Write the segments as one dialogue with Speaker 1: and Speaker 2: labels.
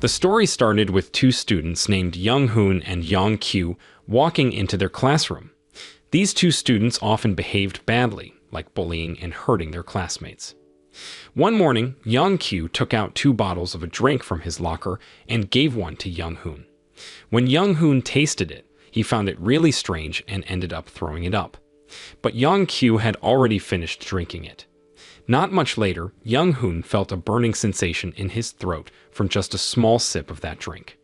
Speaker 1: The story started with two students named Young Hoon and Young Kyu walking into their classroom. These two students often behaved badly, like bullying and hurting their classmates. One morning, Young Kyu took out 2 bottles of a drink from his locker and gave one to Young Hoon. When Young Hoon tasted it, he found it really strange and ended up throwing it up. But Young Kyu had already finished drinking it. Not much later, Young Hoon felt a burning sensation in his throat from just a small sip of that drink.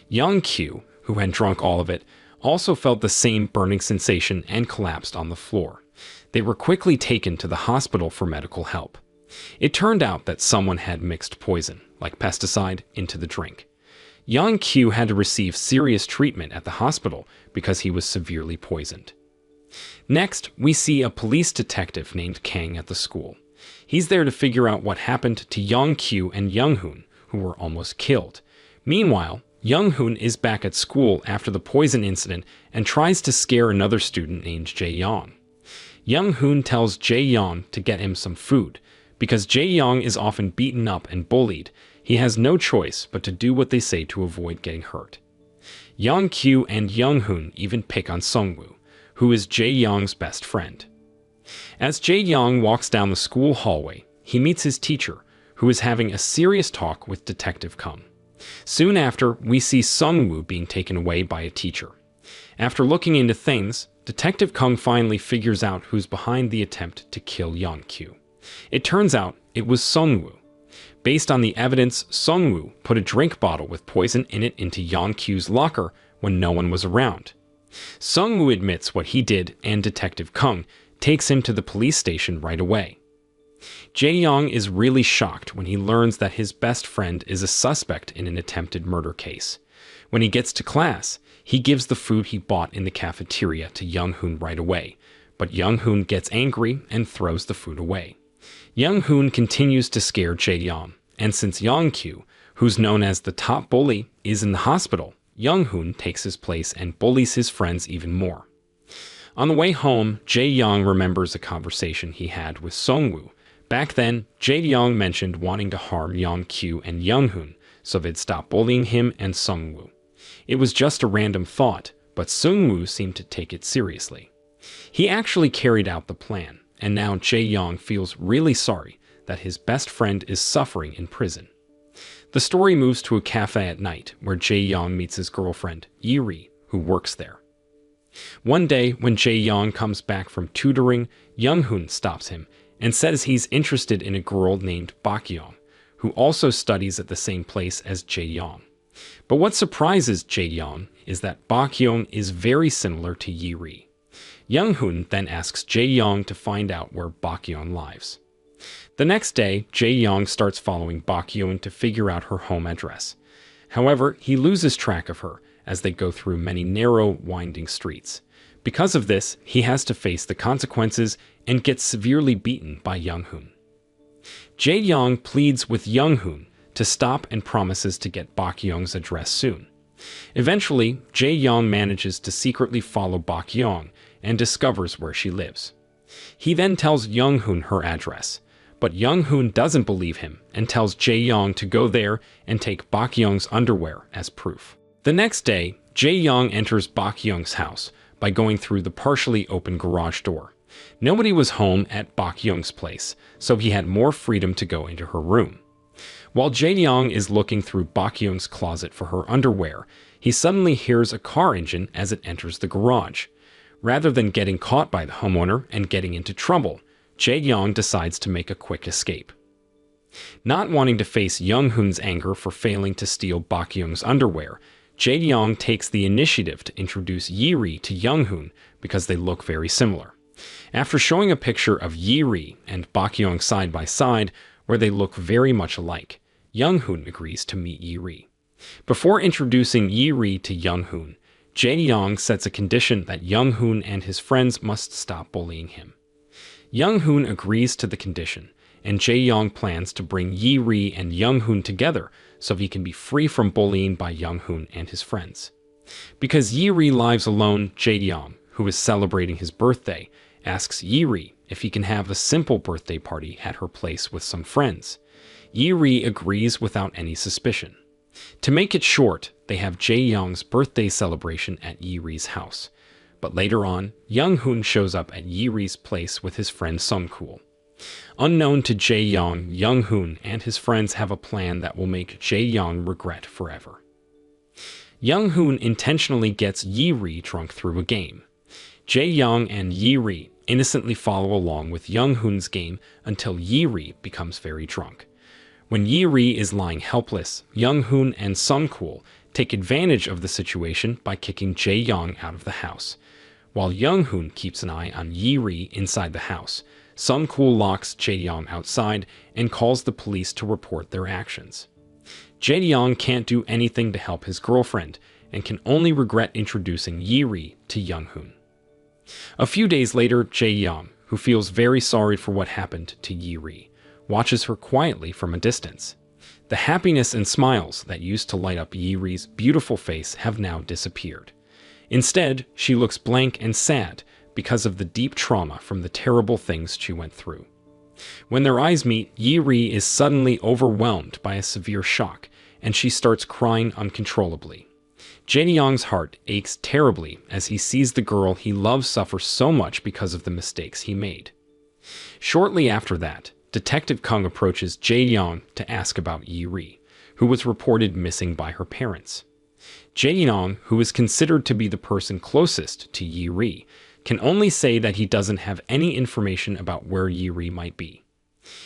Speaker 1: Young Kyu, who had drunk all of it, also felt the same burning sensation and collapsed on the floor. They were quickly taken to the hospital for medical help. It turned out that someone had mixed poison, like pesticide, into the drink. Young Kyu had to receive serious treatment at the hospital because he was severely poisoned. Next, we see a police detective named Kang at the school. He's there to figure out what happened to Young Kyu and Young Hoon, who were almost killed. Meanwhile, Young Hoon is back at school after the poison incident and tries to scare another student named Jae-young. Young Hoon tells Jae-young to get him some food. Because Jae-young is often beaten up and bullied, he has no choice but to do what they say to avoid getting hurt. Young Kyu and Young Hoon even pick on Sungwoo, who is Jae-young's best friend. As Jae-young walks down the school hallway, he meets his teacher, who is having a serious talk with Detective Kung. Soon after, we see Sungwoo being taken away by a teacher. After looking into things, Detective Kung finally figures out who's behind the attempt to kill Young Kyu. It turns out it was Sungwoo. Based on the evidence, Sungwoo put a drink bottle with poison in it into Young Kyu's locker when no one was around. Sungwoo admits what he did, and Detective Kung takes him to the police station right away. Jae-young is really shocked when he learns that his best friend is a suspect in an attempted murder case. When he gets to class, he gives the food he bought in the cafeteria to Young Hoon right away, but Young Hoon gets angry and throws the food away. Young Hoon continues to scare Jae-young, and since Young Kyu, who's known as the top bully, is in the hospital, Young Hoon takes his place and bullies his friends even more. On the way home, Jae-young remembers a conversation he had with Sungwoo. Back then, Jae-young mentioned wanting to harm Young Kyu and Young Hoon, so they'd stop bullying him and Sungwoo. It was just a random thought, but Sungwoo seemed to take it seriously. He actually carried out the plan, and now Jae-young feels really sorry that his best friend is suffering in prison. The story moves to a cafe at night, where Jae-young meets his girlfriend, Yiri, who works there. One day, when Jae-young comes back from tutoring, Young Hoon stops him and says he's interested in a girl named Bak-yeong, who also studies at the same place as Jae-young. But what surprises Jae-young is that Bak-yeong is very similar to Yiri. Young Hoon then asks Jae-young to find out where Bak-yeong lives. The next day, Jae-young starts following Bak-yeong to figure out her home address. However, he loses track of her as they go through many narrow, winding streets. Because of this, he has to face the consequences and gets severely beaten by Young Hoon. Jae-young pleads with Young Hoon to stop and promises to get Bak-yeong's address soon. Eventually, Jae-young manages to secretly follow Bak-yeong and discovers where she lives. He then tells Young Hoon her address, but Young Hoon doesn't believe him and tells Jae-young to go there and take Bak-yeong's underwear as proof. The next day, Jae-young enters Bak-yeong's house by going through the partially open garage door. Nobody was home at Bak-yeong's place, so he had more freedom to go into her room. While Jae-young is looking through Bak-yeong's closet for her underwear, he suddenly hears a car engine as it enters the garage. Rather than getting caught by the homeowner and getting into trouble, Jae-young decides to make a quick escape. Not wanting to face Young Hoon's anger for failing to steal Bak-yeong's underwear, Jae-young takes the initiative to introduce Yiri to Young Hoon because they look very similar. After showing a picture of Yiri and Bak-yeong side by side, where they look very much alike, Young Hoon agrees to meet Yiri. Before introducing Yiri to Young Hoon, Jae-young sets a condition that Young Hoon and his friends must stop bullying him. Young Hoon agrees to the condition, and Jae-young plans to bring Yiri and Young Hoon together so he can be free from bullying by Young Hoon and his friends. Because Yiri lives alone, Jae-young, who is celebrating his birthday, asks Yiri if he can have a simple birthday party at her place with some friends. Yiri agrees without any suspicion. To make it short, they have Jae-young's birthday celebration at Yi-ri's house. But later on, Young-hoon shows up at Yi-ri's place with his friend Sung-kul. Unknown to Jae-young, Young-hoon and his friends have a plan that will make Jae-young regret forever. Young-hoon intentionally gets Yi-ri drunk through a game. Jae-young and Yi-ri innocently follow along with Young-hoon's game until Yi-ri becomes very drunk. When Yi-ri is lying helpless, Young-hoon and Sung-kul take advantage of the situation by kicking Jae-young out of the house. While Young-hoon keeps an eye on Yi-ri inside the house, Sung-kul locks Jae-young outside and calls the police to report their actions. Jae-young can't do anything to help his girlfriend and can only regret introducing Yi-ri to Young-hoon. A few days later, Jae-young, who feels very sorry for what happened to Yi-ri, watches her quietly from a distance. The happiness and smiles that used to light up Yi-ri's beautiful face have now disappeared. Instead, she looks blank and sad because of the deep trauma from the terrible things she went through. When their eyes meet, Yi-ri is suddenly overwhelmed by a severe shock, and she starts crying uncontrollably. Jae-young's heart aches terribly as he sees the girl he loves suffer so much because of the mistakes he made. Shortly after that, Detective Kung approaches Jae-young to ask about Yi-ri, who was reported missing by her parents. Jae-young, who is considered to be the person closest to Yi-ri, can only say that he doesn't have any information about where Yi-ri might be.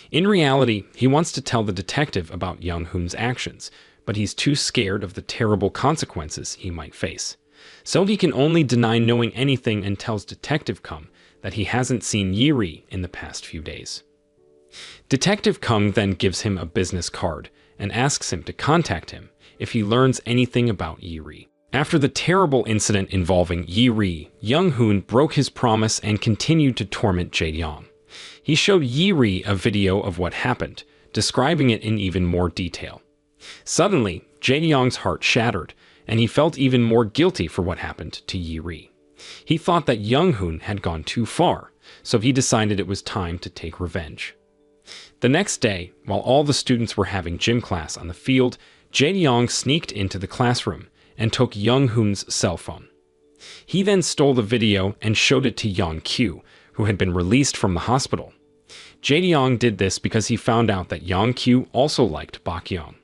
Speaker 1: In reality, he wants to tell the detective about Young-hoon's actions, but he's too scared of the terrible consequences he might face. So he can only deny knowing anything and tells Detective Kung that he hasn't seen Yi-ri in the past few days. Detective Kung then gives him a business card and asks him to contact him if he learns anything about Yi-ri. After the terrible incident involving Yi-ri, Young-hoon broke his promise and continued to torment Jae-young. He showed Yi-ri a video of what happened, describing it in even more detail. Suddenly, Jae-young's heart shattered, and he felt even more guilty for what happened to Yi-ri. He thought that Young-hoon had gone too far, so he decided it was time to take revenge. The next day, while all the students were having gym class on the field, Jae-young sneaked into the classroom and took Young-hoon's cell phone. He then stole the video and showed it to Young-kyu, who had been released from the hospital. Jae-young did this because he found out that Young-kyu also liked Bak-yeon.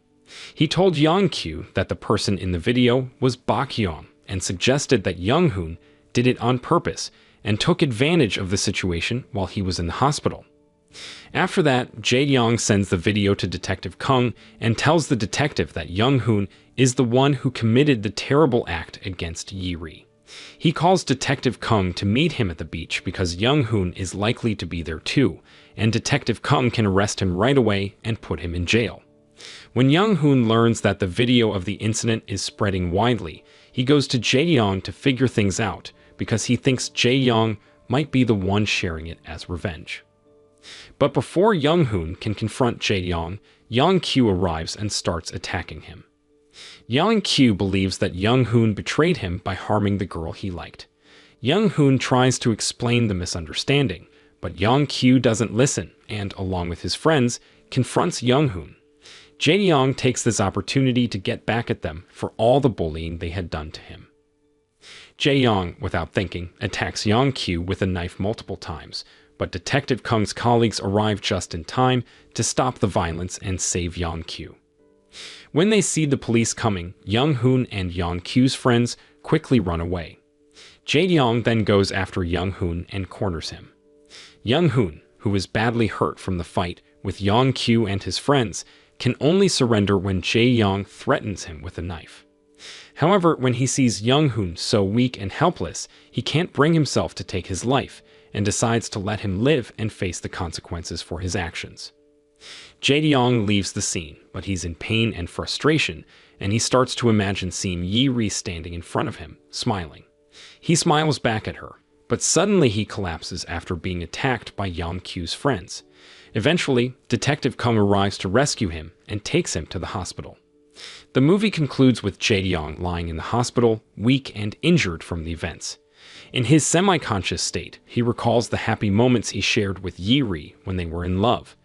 Speaker 1: He told Young-kyu that the person in the video was Bak-yeon and suggested that Young-hoon did it on purpose and took advantage of the situation while he was in the hospital. After that, Jae-young sends the video to Detective Kung and tells the detective that Young-hoon is the one who committed the terrible act against Yi-ri. He calls Detective Kung to meet him at the beach because Young-hoon is likely to be there too, and Detective Kung can arrest him right away and put him in jail. When Young-hoon learns that the video of the incident is spreading widely, he goes to Jae-young to figure things out because he thinks Jae-young might be the one sharing it as revenge. But before Young-hoon can confront Jae-young, Young-kyu arrives and starts attacking him. Young-kyu believes that Young-hoon betrayed him by harming the girl he liked. Young-hoon tries to explain the misunderstanding, but Young-kyu doesn't listen and, along with his friends, confronts Young-hoon. Jae-young takes this opportunity to get back at them for all the bullying they had done to him. Jae-young, without thinking, attacks Young-kyu with a knife multiple times, but Detective Kung's colleagues arrive just in time to stop the violence and save Young-kyu. When they see the police coming, Young-hoon and Young-kyu's friends quickly run away. Jae-young then goes after Young-hoon and corners him. Young-hoon, who is badly hurt from the fight with Young-kyu and his friends, can only surrender when Jae-young threatens him with a knife. However, when he sees Young-hoon so weak and helpless, he can't bring himself to take his life, and decides to let him live and face the consequences for his actions. Jae-young leaves the scene, but he's in pain and frustration, and he starts to imagine seeing Yi-ri standing in front of him, smiling. He smiles back at her, but suddenly he collapses after being attacked by Young-kyu's friends. Eventually, Detective Kung arrives to rescue him and takes him to the hospital. The movie concludes with Jae-young lying in the hospital, weak and injured from the events. In his semi-conscious state, he recalls the happy moments he shared with Yi-ri when they were in love.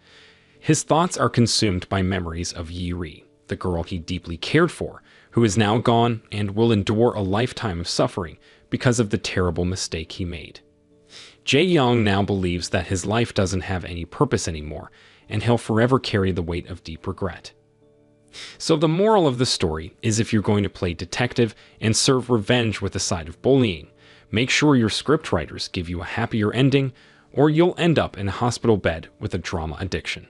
Speaker 1: His thoughts are consumed by memories of Yi-ri, the girl he deeply cared for, who is now gone and will endure a lifetime of suffering because of the terrible mistake he made. Jae-young now believes that his life doesn't have any purpose anymore, and he'll forever carry the weight of deep regret. So the moral of the story is, if you're going to play detective and serve revenge with a side of bullying, make sure your scriptwriters give you a happier ending, or you'll end up in a hospital bed with a drama addiction.